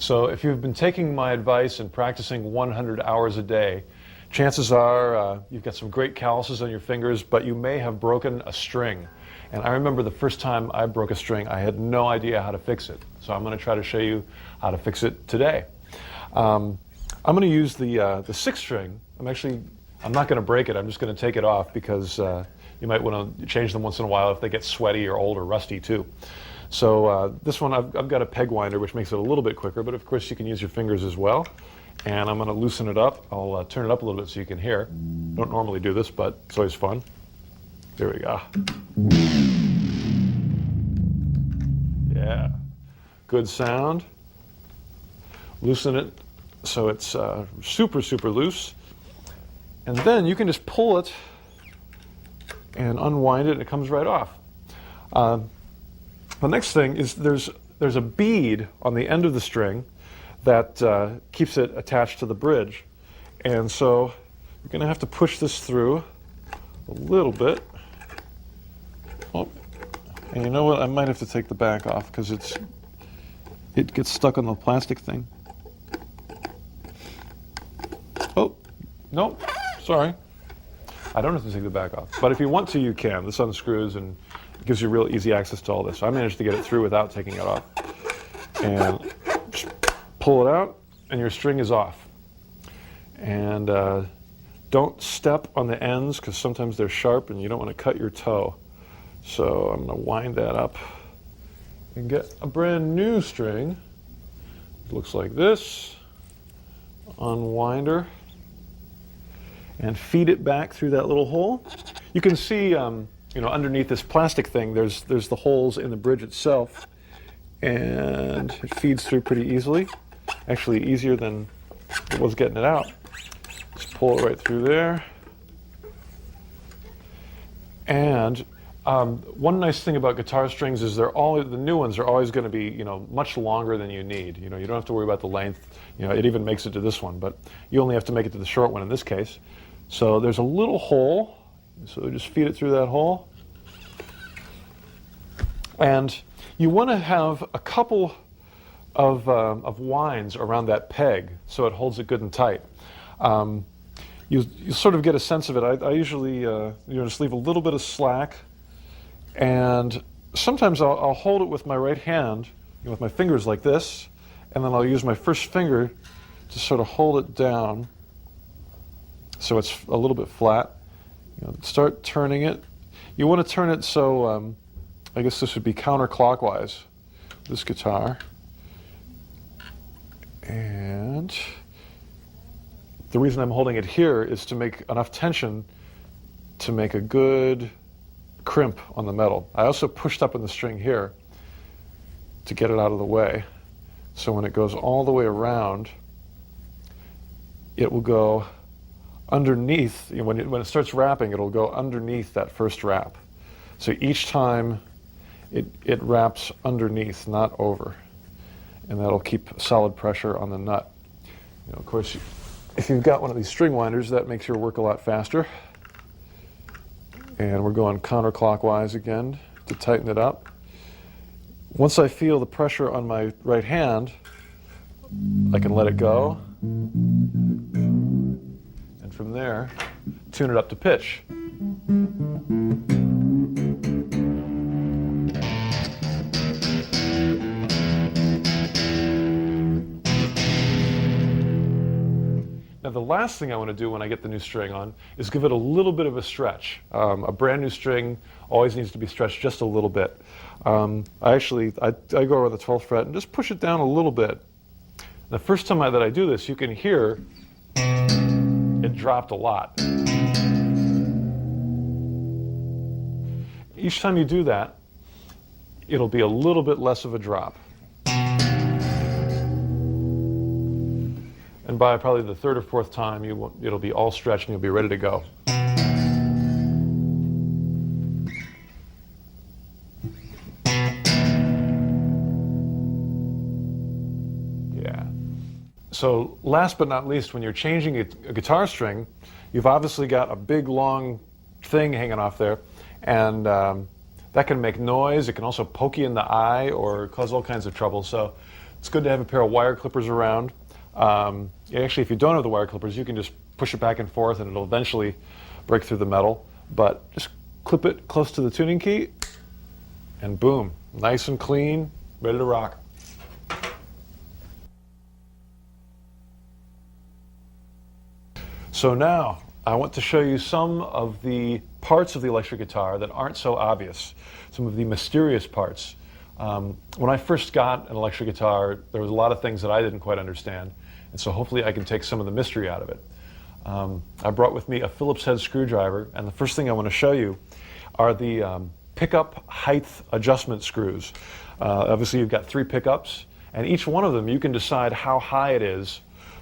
So if you've been taking my advice and practicing 100 hours a day, chances are you've got some great calluses on your fingers, but you may have broken a string. And I remember the first time I broke a string, I had no idea how to fix it. So I'm going to try to show you how to fix it today. I'm going to use the 6 string. I'm not going to break it. I'm just going to take it off because you might want to change them once in a while if they get sweaty or old or rusty too. So this one, I've got a peg winder, which makes it a little bit quicker, but of course you can use your fingers as well. And I'm going to loosen it up. I'll turn it up a little bit so you can hear. Don't normally do this, but it's always fun. There we go. Yeah, good sound. Loosen it so it's super, super loose. And then you can just pull it and unwind it, and it comes right off. The next thing is there's a bead on the end of the string that keeps it attached to the bridge. And so you're going to have to push this through a little bit. Oh, and you know what? I might have to take the back off because it gets stuck on the plastic thing. Oh, no, sorry. I don't have to take the back off. But if you want to, you can. This unscrews and it gives you real easy access to all this. So I managed to get it through without taking it off. And just pull it out, and your string is off. And don't step on the ends because sometimes they're sharp and you don't want to cut your toe. So I'm going to wind that up and get a brand new string. It looks like this. Unwinder. And feed it back through that little hole. You can see, underneath this plastic thing, there's the holes in the bridge itself, and it feeds through pretty easily. Actually, easier than it was getting it out. Just pull it right through there. And one nice thing about guitar strings is the new ones are always going to be, much longer than you need. You don't have to worry about the length. It even makes it to this one, but you only have to make it to the short one in this case. So there's a little hole, so just feed it through that hole. And you want to have a couple of winds around that peg so it holds it good and tight. You sort of get a sense of it. I usually just leave a little bit of slack, and sometimes I'll hold it with my right hand, with my fingers like this, and then I'll use my first finger to sort of hold it down so it's a little bit flat. Start turning it. You want to turn it so, I guess this would be counterclockwise, this guitar. And the reason I'm holding it here is to make enough tension to make a good crimp on the metal. I also pushed up on the string here to get it out of the way. So when it goes all the way around, it will go underneath. When it starts wrapping, it'll go underneath that first wrap. So each time it wraps underneath, not over. And that'll keep solid pressure on the nut. Of course, if you've got one of these string winders, that makes your work a lot faster. And we're going counterclockwise again to tighten it up. Once I feel the pressure on my right hand, I can let it go. And from there, tune it up to pitch. Now the last thing I want to do when I get the new string on is give it a little bit of a stretch. A brand new string always needs to be stretched just a little bit. I go over the 12th fret and just push it down a little bit. The first time that I do this, you can hear it dropped a lot. Each time you do that, it'll be a little bit less of a drop. And by probably the third or fourth time, it'll be all stretched and you'll be ready to go. Yeah. So last but not least, when you're changing a guitar string, you've obviously got a big long thing hanging off there, and that can make noise. It can also poke you in the eye or cause all kinds of trouble. So It's good to have a pair of wire clippers around. Actually, if you don't have the wire clippers, you can just push it back and forth and it'll eventually break through the metal. But just clip it close to the tuning key and boom, nice and clean, ready to rock. So now I want to show you some of the parts of the electric guitar that aren't so obvious, some of the mysterious parts. When I first got an electric guitar, there was a lot of things that I didn't quite understand, and so hopefully I can take some of the mystery out of it. I brought with me a Phillips head screwdriver, and the first thing I want to show you are the pickup height adjustment screws. Obviously you've got 3 pickups, and each one of them you can decide how high it is,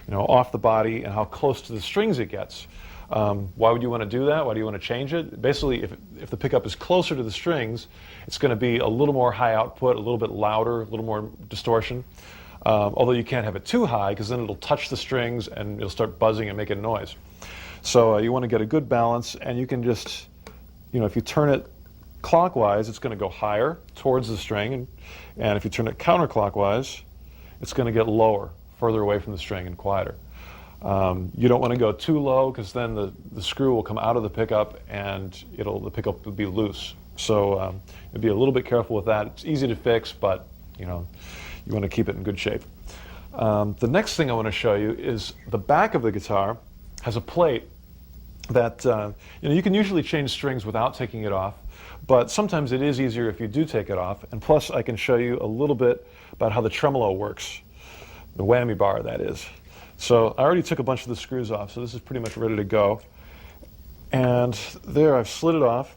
off the body and how close to the strings it gets. Why would you want to do that? Why do you want to change it? Basically, if the pickup is closer to the strings, it's going to be a little more high output, a little bit louder, a little more distortion. Although you can't have it too high because then it'll touch the strings and it'll start buzzing and making noise. So you want to get a good balance, and you can just, if you turn it clockwise, it's going to go higher towards the string, and if you turn it counterclockwise, it's going to get lower, further away from the string and quieter. You don't want to go too low because then the screw will come out of the pickup and the pickup will be loose. So be a little bit careful with that. It's easy to fix, but you want to keep it in good shape. The next thing I want to show you is the back of the guitar has a plate that you can usually change strings without taking it off, but sometimes it is easier if you do take it off. And plus I can show you a little bit about how the tremolo works, the whammy bar that is. So I already took a bunch of the screws off, so this is pretty much ready to go. And there, I've slid it off,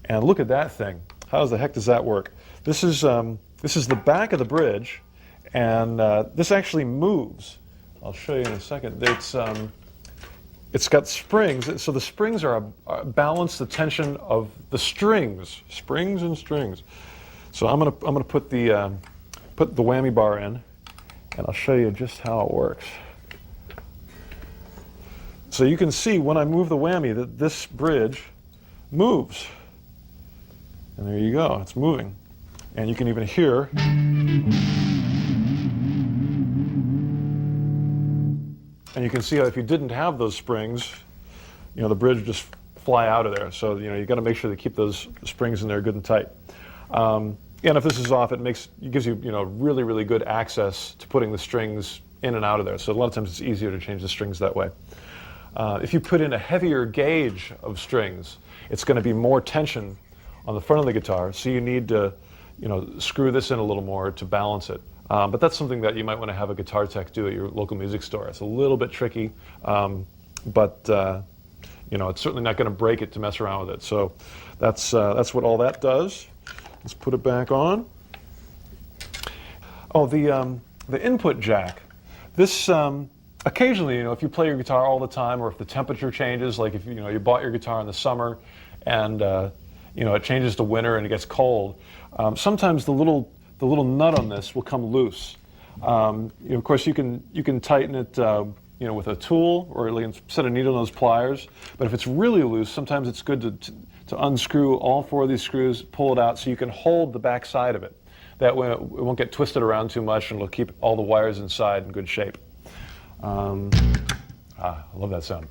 and look at that thing. How the heck does that work? This is the back of the bridge, and this actually moves. I'll show you in a second. It's got springs, so the springs balance the tension of the strings, springs and strings. So I'm gonna put the whammy bar in, and I'll show you just how it works. So you can see when I move the whammy that this bridge moves. And there you go, it's moving. And you can even hear. And you can see how if you didn't have those springs, the bridge would just fly out of there. So you've got to make sure to keep those springs in there good and tight. And if this is off, it gives you really, really good access to putting the strings in and out of there. So a lot of times it's easier to change the strings that way. If you put in a heavier gauge of strings, it's going to be more tension on the front of the guitar, so you need to screw this in a little more to balance it. But that's something that you might want to have a guitar tech do at your local music store. It's a little bit tricky, but it's certainly not going to break it to mess around with it. So that's what all that does. Let's put it back on. Oh, the input jack. This occasionally, if you play your guitar all the time, or if the temperature changes, like if you bought your guitar in the summer and it changes to winter and it gets cold, sometimes the little nut on this will come loose. Of course, you can tighten it with a tool or like set a needle nose pliers. But if it's really loose, sometimes it's good to unscrew all 4 of these screws, pull it out so you can hold the back side of it. That way it won't get twisted around too much, and it'll keep all the wires inside in good shape. I love that sound.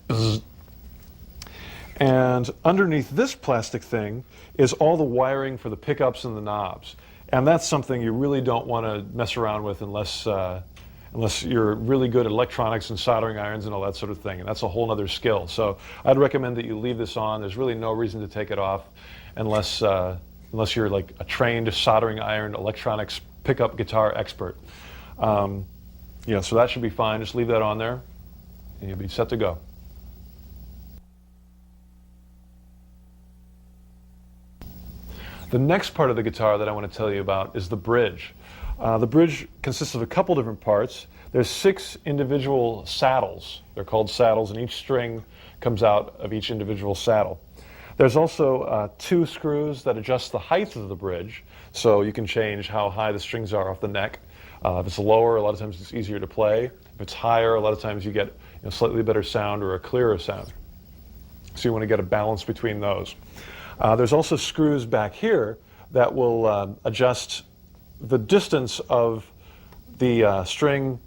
And underneath this plastic thing is all the wiring for the pickups and the knobs. And that's something you really don't want to mess around with unless you're really good at electronics and soldering irons and all that sort of thing. And that's a whole other skill. So I'd recommend that you leave this on. There's really no reason to take it off unless you're like a trained soldering iron electronics pickup guitar expert. So that should be fine. Just leave that on there and you'll be set to go. The next part of the guitar that I want to tell you about is the bridge. The bridge consists of a couple different parts. There's 6 individual saddles. They're called saddles, and each string comes out of each individual saddle. There's also 2 screws that adjust the height of the bridge, so you can change how high the strings are off the neck. If it's lower, a lot of times it's easier to play. If it's higher, a lot of times you get slightly better sound or a clearer sound. So you want to get a balance between those. There's also screws back here that will adjust the distance of the string,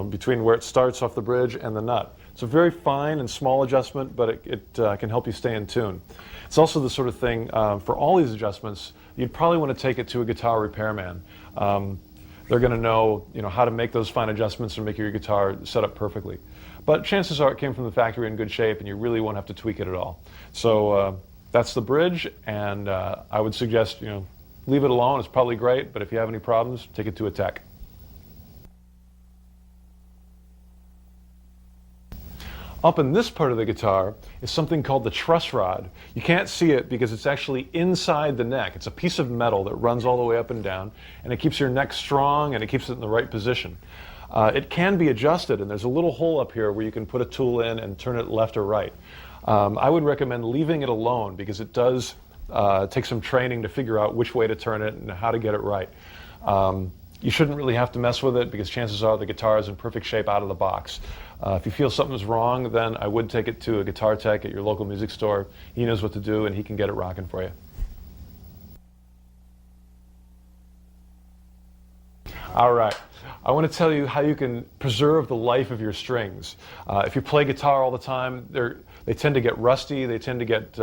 between where it starts off the bridge and the nut. It's a very fine and small adjustment, but it can help you stay in tune. It's also the sort of thing, for all these adjustments, you'd probably want to take it to a guitar repairman. They're going to know, how to make those fine adjustments and make your guitar set up perfectly. But chances are it came from the factory in good shape, and you really won't have to tweak it at all. So that's the bridge, and I would suggest, leave it alone. It's probably great, but if you have any problems, take it to a tech. Up in this part of the guitar is something called the truss rod. You can't see it because it's actually inside the neck. It's a piece of metal that runs all the way up and down, and it keeps your neck strong and it keeps it in the right position. It can be adjusted, and there's a little hole up here where you can put a tool in and turn it left or right. I would recommend leaving it alone because it does take some training to figure out which way to turn it and how to get it right. You shouldn't really have to mess with it because chances are the guitar is in perfect shape out of the box. If you feel something's wrong, then I would take it to a guitar tech at your local music store. He knows what to do and he can get it rocking for you. All right, I want to tell you how you can preserve the life of your strings. If you play guitar all the time, they tend to get rusty. They tend to get,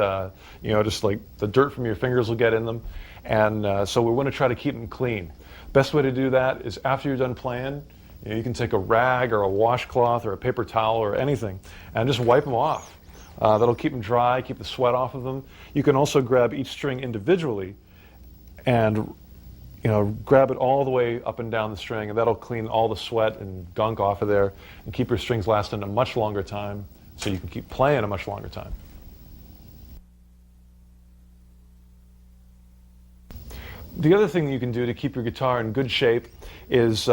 just like the dirt from your fingers will get in them. And so we want to try to keep them clean. Best way to do that is after you're done playing, you can take a rag or a washcloth or a paper towel or anything and just wipe them off. That'll keep them dry, keep the sweat off of them. You can also grab each string individually and grab it all the way up and down the string, and that'll clean all the sweat and gunk off of there and keep your strings lasting a much longer time so you can keep playing a much longer time. The other thing you can do to keep your guitar in good shape is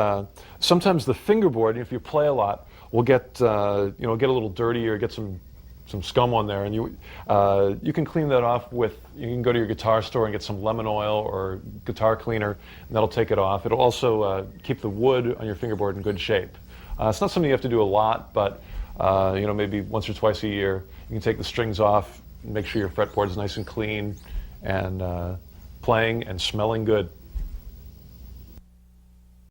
sometimes the fingerboard, if you play a lot, will get get a little dirty or get some scum on there, and you can clean that off with, you can go to your guitar store and get some lemon oil or guitar cleaner, and that'll take it off. It'll also keep the wood on your fingerboard in good shape. It's not something you have to do a lot, but maybe once or twice a year, you can take the strings off and make sure your fretboard is nice and clean and playing and smelling good.